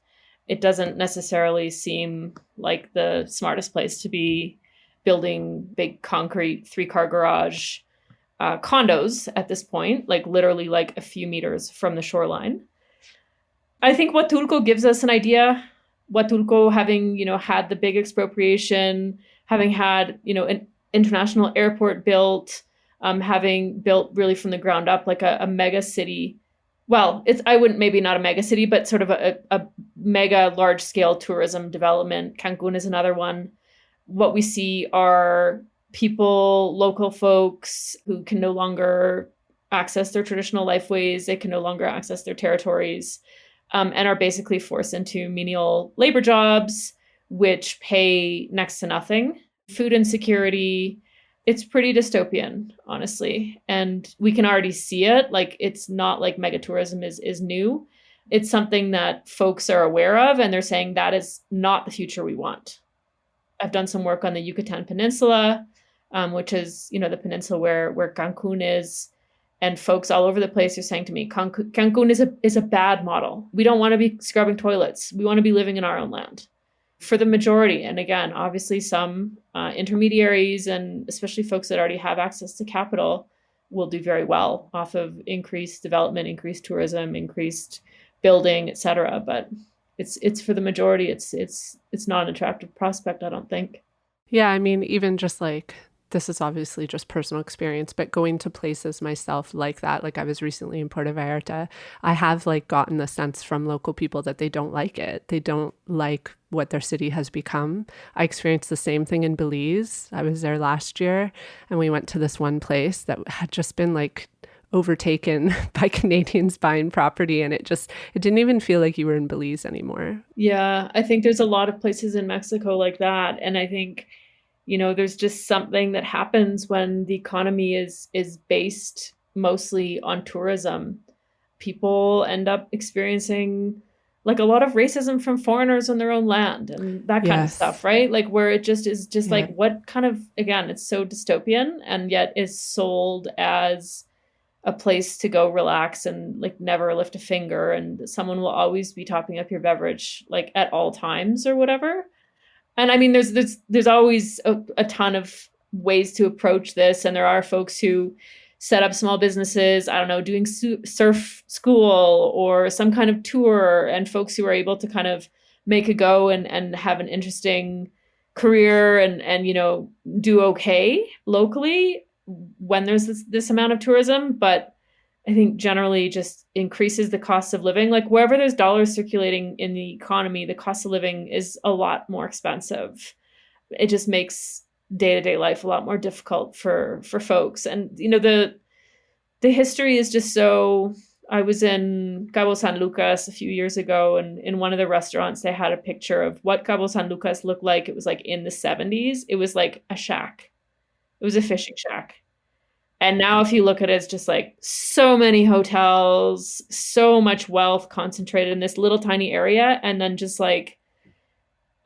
it doesn't necessarily seem like the smartest place to be building big concrete 3-car garage condos at this point, like literally like a few meters from the shoreline. I think Huatulco gives us an idea. Huatulco having, had the big expropriation, having had, an international airport built, having built really from the ground up like a mega city. Well, I wouldn't, maybe not a mega city, but sort of a mega large scale tourism development. Cancun is another one. What we see are people, local folks who can no longer access their traditional lifeways. They can no longer access their territories, and are basically forced into menial labor jobs, which pay next to nothing. Food insecurity. It's pretty dystopian, honestly. And we can already see it. Like, it's not like megatourism is new. It's something that folks are aware of, and they're saying that is not the future we want. I've done some work on the Yucatan Peninsula, which is, the peninsula where Cancun is. And folks all over the place are saying to me, Cancun is a bad model. We don't want to be scrubbing toilets. We want to be living in our own land. For the majority, and again, obviously some intermediaries and especially folks that already have access to capital will do very well off of increased development, increased tourism, increased building, etc. But it's for the majority, it's not an attractive prospect, I don't think. Yeah, I mean, even just like, this is obviously just personal experience, but going to places myself like that, like I was recently in Puerto Vallarta, I have like gotten the sense from local people that they don't like it. They don't like what their city has become. I experienced the same thing in Belize. I was there last year and we went to this one place that had just been like overtaken by Canadians buying property, and it didn't even feel like you were in Belize anymore. Yeah, I think there's a lot of places in Mexico like that. And I think there's just something that happens when the economy is based mostly on tourism. People end up experiencing like a lot of racism from foreigners on their own land and that kind of stuff, right? Like where it just is just like what kind of, again, it's so dystopian and yet is sold as a place to go relax and like never lift a finger, and someone will always be topping up your beverage like at all times or whatever. And I mean, there's always a ton of ways to approach this. And there are folks who set up small businesses, I don't know, doing surf school or some kind of tour, and folks who are able to kind of make a go and have an interesting career and do okay locally when there's this amount of tourism. But I think generally just increases the cost of living. Like wherever there's dollars circulating in the economy, the cost of living is a lot more expensive. It just makes day-to-day life a lot more difficult for folks. And, the history is just so... I was in Cabo San Lucas a few years ago, and in one of the restaurants, they had a picture of what Cabo San Lucas looked like. It was like in the 70s. It was like a shack. It was a fishing shack. And now if you look at it, it's just like so many hotels, so much wealth concentrated in this little tiny area. And then just like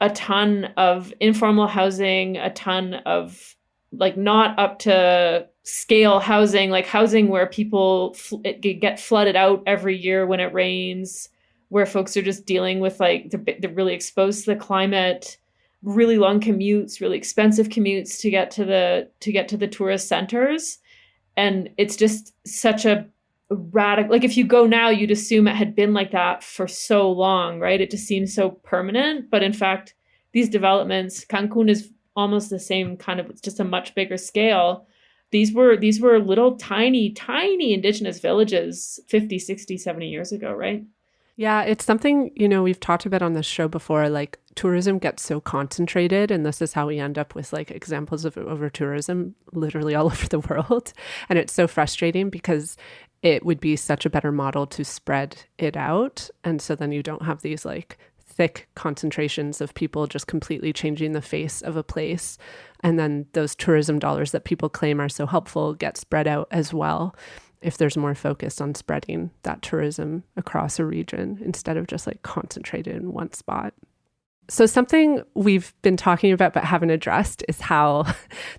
a ton of informal housing, a ton of like not up to scale housing, like housing where people get flooded out every year when it rains, where folks are just dealing with like they're really exposed to the climate, really long commutes, really expensive commutes to get to the tourist centers. And it's just such a radical, like if you go now, you'd assume it had been like that for so long, right? It just seems so permanent. But in fact, these developments, Cancun is almost the same kind of, it's just a much bigger scale. These were little tiny Indigenous villages 50, 60, 70 years ago, right? Yeah, it's something, you know, we've talked about on this show before, like tourism gets so concentrated, and this is how we end up with like examples of over tourism literally all over the world. And it's so frustrating because it would be such a better model to spread it out. And so then you don't have these like thick concentrations of people just completely changing the face of a place. And then those tourism dollars that people claim are so helpful get spread out as well, if there's more focus on spreading that tourism across a region instead of just like concentrated in one spot. So something we've been talking about but haven't addressed is how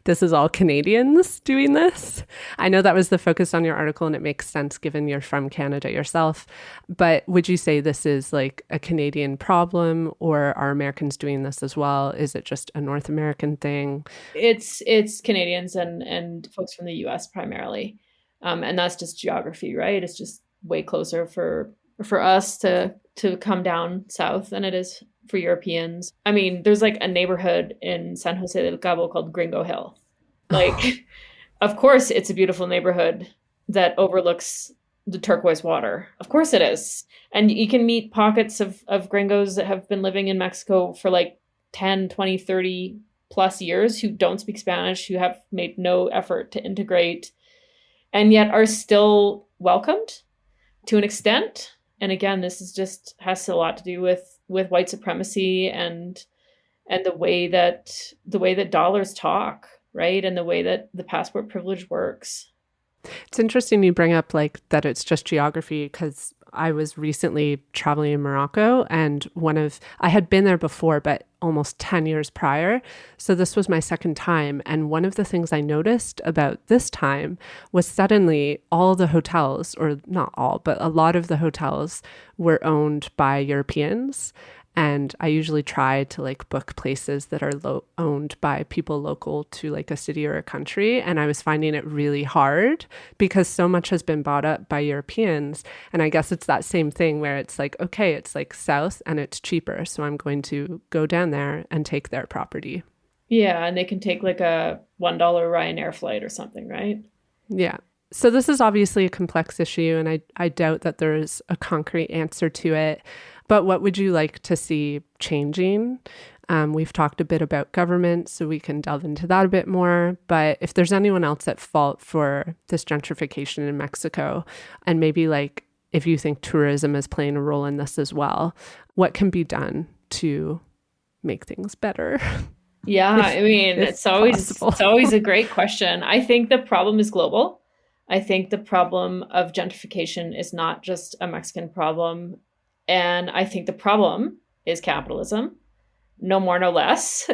this is all Canadians doing this. I know that was the focus on your article, and it makes sense given you're from Canada yourself. But would you say this is like a Canadian problem, or are Americans doing this as well? Is it just a North American thing? It's Canadians and folks from the US primarily. And that's just geography, right? It's just way closer for us to come down south than it is for Europeans. I mean, there's like a neighborhood in San Jose del Cabo called Gringo Hill. Like, of course, it's a beautiful neighborhood that overlooks the turquoise water. Of course it is. And you can meet pockets of gringos that have been living in Mexico for like 10, 20, 30 plus years who don't speak Spanish, who have made no effort to integrate, and yet are still welcomed to an extent. And again, this is just has a lot to do with white supremacy and the way that dollars talk, right? And the way that the passport privilege works. It's interesting you bring up like that it's just geography, because I was recently traveling in Morocco, and I had been there before, but almost 10 years prior. So this was my second time. And one of the things I noticed about this time was suddenly all the hotels, or not all, but a lot of the hotels were owned by Europeans. And I usually try to like book places that are owned by people local to like a city or a country. And I was finding it really hard because so much has been bought up by Europeans. And I guess it's that same thing where it's like, okay, it's like south and it's cheaper, so I'm going to go down there and take their property. Yeah, and they can take like a $1 Ryanair flight or something, right? Yeah. So this is obviously a complex issue, and I doubt that there's a concrete answer to it. But what would you like to see changing? We've talked a bit about government, so we can delve into that a bit more. But if there's anyone else at fault for this gentrification in Mexico, and maybe like if you think tourism is playing a role in this as well, what can be done to make things better? Yeah, I mean, it's always a great question. I think the problem is global. I think the problem of gentrification is not just a Mexican problem. And I think the problem is capitalism, no more, no less.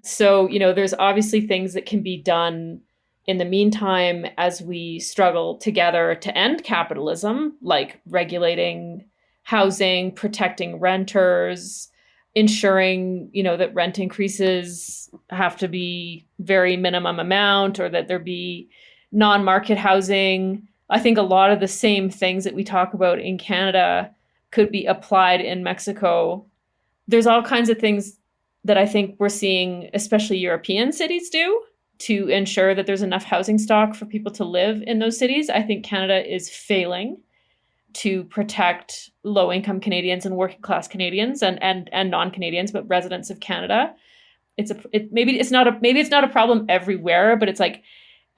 So, you know, there's obviously things that can be done in the meantime as we struggle together to end capitalism, like regulating housing, protecting renters, ensuring, you know, that rent increases have to be very minimum amount, or that there be non-market housing. I think a lot of the same things that we talk about in Canada could be applied in Mexico. There's all kinds of things that I think we're seeing, especially European cities do, to ensure that there's enough housing stock for people to live in those cities. I think Canada is failing to protect low-income Canadians and working-class Canadians and non-Canadians, but residents of Canada. Maybe it's not a problem everywhere, but it's like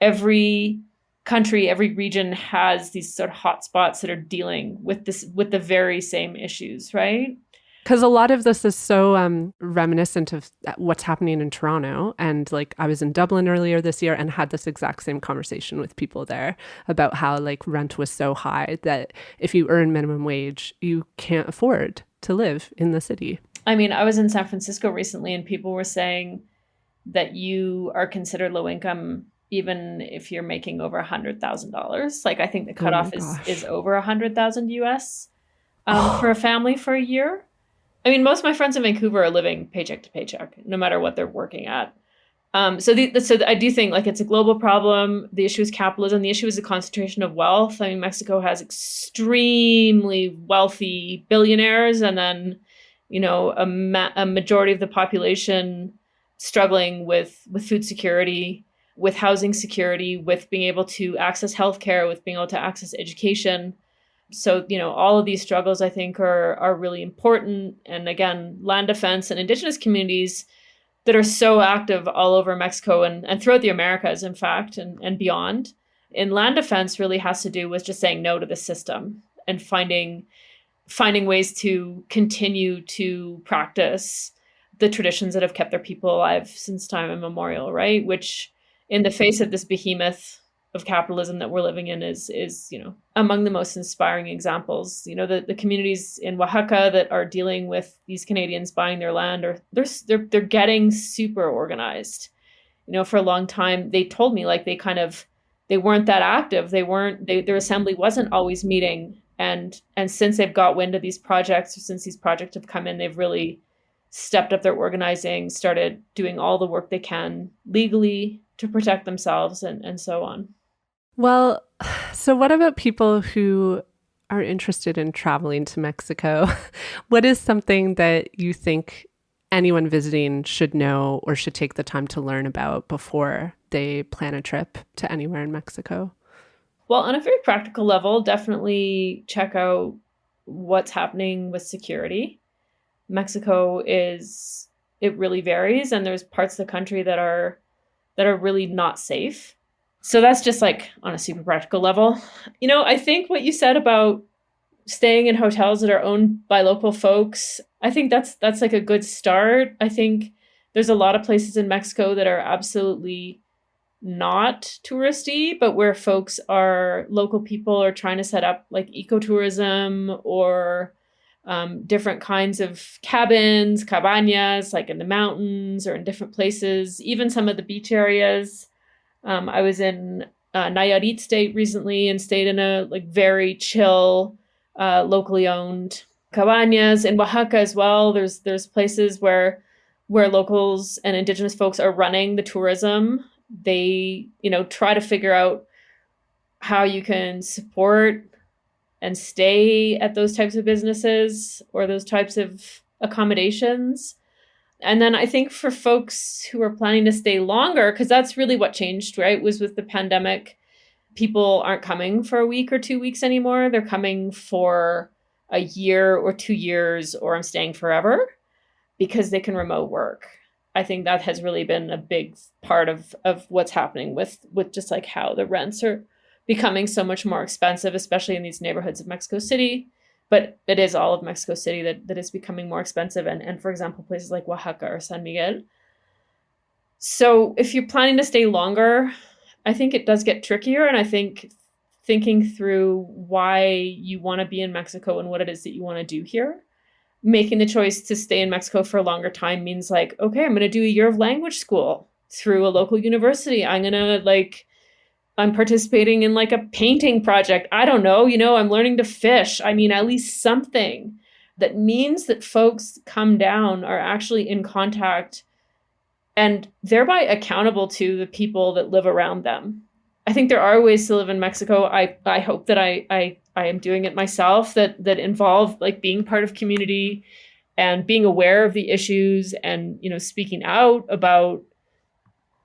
every country, every region has these sort of hotspots that are dealing with the very same issues, right? Because a lot of this is so reminiscent of what's happening in Toronto. And like I was in Dublin earlier this year and had this exact same conversation with people there about how like rent was so high that if you earn minimum wage, you can't afford to live in the city. I mean, I was in San Francisco recently and people were saying that you are considered low income even if you're making over $100,000. Like I think the Oh my cutoff is gosh. over 100,000 US for a Oh, family for a year. I mean, most of my friends in Vancouver are living paycheck to paycheck, no matter what they're working at. So I do think like it's a global problem. The issue is capitalism. The issue is the concentration of wealth. I mean, Mexico has extremely wealthy billionaires, and then, a majority of the population struggling with food security, with housing security, with being able to access healthcare, with being able to access education. So, all of these struggles I think are really important. And again, land defense and Indigenous communities that are so active all over Mexico and throughout the Americas, in fact, and beyond. In land defense really has to do with just saying no to the system and finding ways to continue to practice the traditions that have kept their people alive since time immemorial, right? Which in the face of this behemoth of capitalism that we're living in is among the most inspiring examples. The communities in Oaxaca that are dealing with these Canadians buying their land, or they're getting super organized. For a long time they told me like they weren't that active. Their assembly wasn't always meeting, and since they've got wind of these projects, or since these projects have come in, they've really stepped up their organizing, started doing all the work they can legally to protect themselves, and so on. well, so what about people who are interested in traveling to Mexico? What is something that you think anyone visiting should know or should take the time to learn about before they plan a trip to anywhere in Mexico? Well, on a very practical level, definitely check out what's happening with security. Mexico it really varies, and there's parts of the country that are really not safe. So that's just like on a super practical level. I think what you said about staying in hotels that are owned by local folks, I think that's like a good start. I think there's a lot of places in Mexico that are absolutely not touristy, but where local people are trying to set up like ecotourism or different kinds of cabañas, like in the mountains or in different places, even some of the beach areas. I was in Nayarit state recently and stayed in a like very chill, locally owned cabañas. In Oaxaca as well, there's places where locals and Indigenous folks are running the tourism. They try to figure out how you can support and stay at those types of businesses or those types of accommodations. And then I think for folks who are planning to stay longer, because that's really what changed, right? Was with the pandemic, people aren't coming for a week or 2 weeks anymore. They're coming for a year or 2 years, or I'm staying forever, because they can remote work. I think that has really been a big part of what's happening with just like how the rents are becoming so much more expensive, especially in these neighborhoods of Mexico City. But it is all of Mexico City that is becoming more expensive. And for example, places like Oaxaca or San Miguel. So if you're planning to stay longer, I think it does get trickier. And I think thinking through why you want to be in Mexico and what it is that you want to do here, making the choice to stay in Mexico for a longer time means like, okay, I'm going to do a year of language school through a local university. I'm participating in like a painting project. I don't know, I'm learning to fish. I mean, at least something that means that folks come down are actually in contact and thereby accountable to the people that live around them. I think there are ways to live in Mexico. I hope that I am doing it myself that involve like being part of community and being aware of the issues and, speaking out about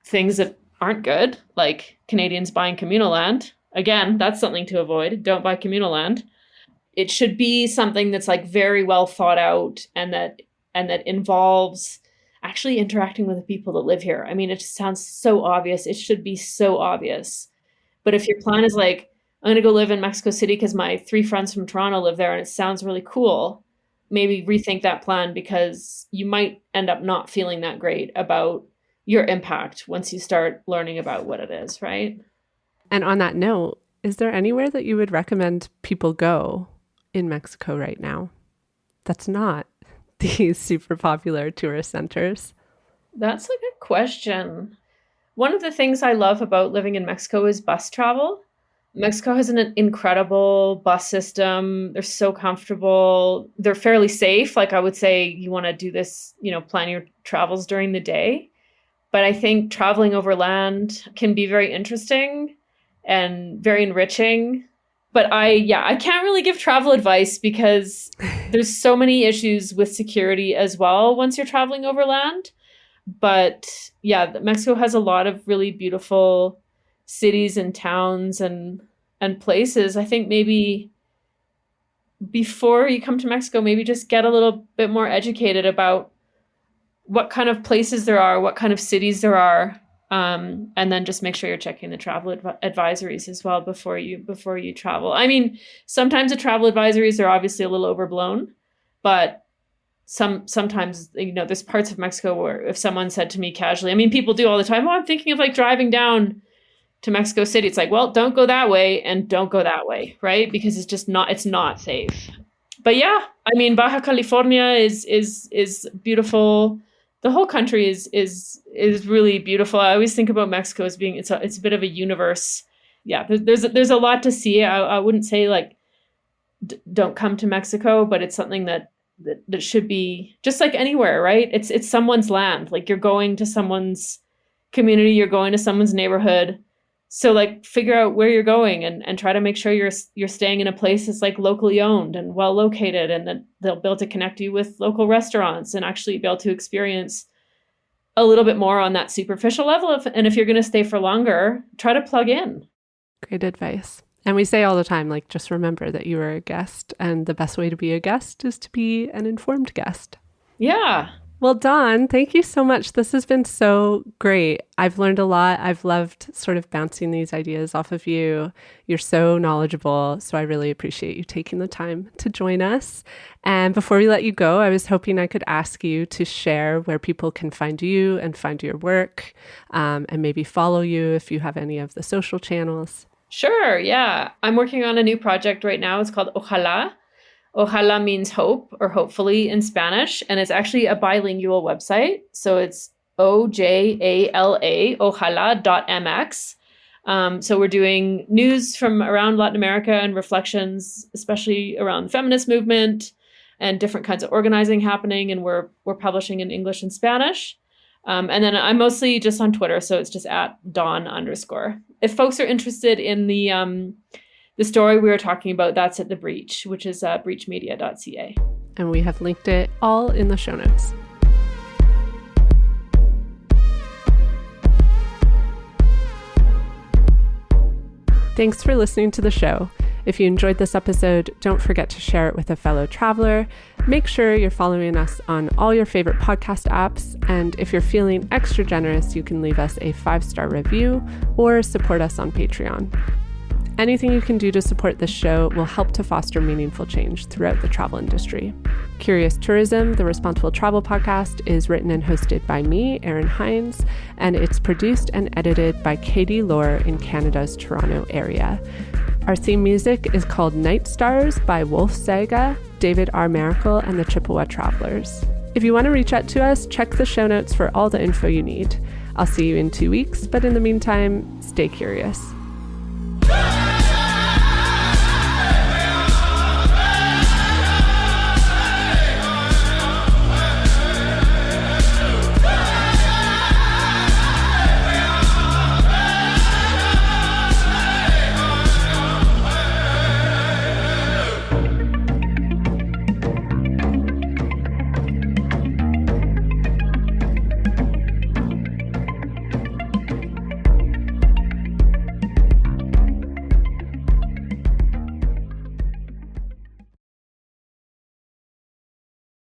things that aren't good, like Canadians buying communal land. Again, that's something to avoid. Don't buy communal land. It should be something that's like very well thought out and that involves actually interacting with the people that live here. I mean, it just sounds so obvious. It should be so obvious. But if your plan is like, I'm going to go live in Mexico City because my 3 friends from Toronto live there and it sounds really cool, maybe rethink that plan, because you might end up not feeling that great about your impact once you start learning about what it is, right? And on that note, is there anywhere that you would recommend people go in Mexico right now that's not these super popular tourist centers? That's a good question. One of the things I love about living in Mexico is bus travel. Mexico has an incredible bus system. They're so comfortable. They're fairly safe. Like I would say you want to do this, plan your travels during the day. But I think traveling overland can be very interesting and very enriching. But I can't really give travel advice because there's so many issues with security as well once you're traveling overland. But yeah, Mexico has a lot of really beautiful cities and towns and places. I think maybe before you come to Mexico, maybe just get a little bit more educated about what kind of places there are, what kind of cities there are, and then just make sure you're checking the travel advisories as well before you travel. I mean, sometimes the travel advisories are obviously a little overblown, but sometimes, there's parts of Mexico where if someone said to me casually, I mean, people do all the time, I'm thinking of like driving down to Mexico City. It's like, well, don't go that way and don't go that way, right? Because it's not safe. But yeah, I mean, Baja California is beautiful. The whole country is really beautiful. I always think about Mexico as being it's a bit of a universe. Yeah, there's a lot to see. I wouldn't say like don't come to Mexico, but it's something that should be just like anywhere, right? It's someone's land. Like you're going to someone's community, you're going to someone's neighborhood. So like figure out where you're going and try to make sure you're staying in a place that's like locally owned and well located, and that they'll be able to connect you with local restaurants and actually be able to experience a little bit more on that superficial level. And if you're going to stay for longer, try to plug in. Great advice. And we say all the time, like, just remember that you are a guest, and the best way to be a guest is to be an informed guest. Yeah. Well, Dawn, thank you so much. This has been so great. I've learned a lot. I've loved sort of bouncing these ideas off of you. You're so knowledgeable. So I really appreciate you taking the time to join us. And before we let you go, I was hoping I could ask you to share where people can find you and find your work, and maybe follow you if you have any of the social channels. Sure. Yeah. I'm working on a new project right now. It's called Oaxaca. Ojalá means hope or hopefully in Spanish, and it's actually a bilingual website. So it's OJALA, ojalá.mx. So we're doing news from around Latin America and reflections, especially around the feminist movement and different kinds of organizing happening. And we're publishing in English and Spanish. And then I'm mostly just on Twitter. So it's just at Dawn_. If folks are interested in the story we were talking about, that's at The Breach, which is breachmedia.ca. And we have linked it all in the show notes. Thanks for listening to the show. If you enjoyed this episode, don't forget to share it with a fellow traveler. Make sure you're following us on all your favorite podcast apps. And if you're feeling extra generous, you can leave us a 5-star review or support us on Patreon. Anything you can do to support this show will help to foster meaningful change throughout the travel industry. Curious Tourism, the Responsible Travel podcast, is written and hosted by me, Erin Hines, and it's produced and edited by Katie Lohr in Canada's Toronto area. Our theme music is called Night Stars by Wolf Saga, David R. Miracle, and the Chippewa Travelers. If you want to reach out to us, check the show notes for all the info you need. I'll see you in 2 weeks, but in the meantime, stay curious.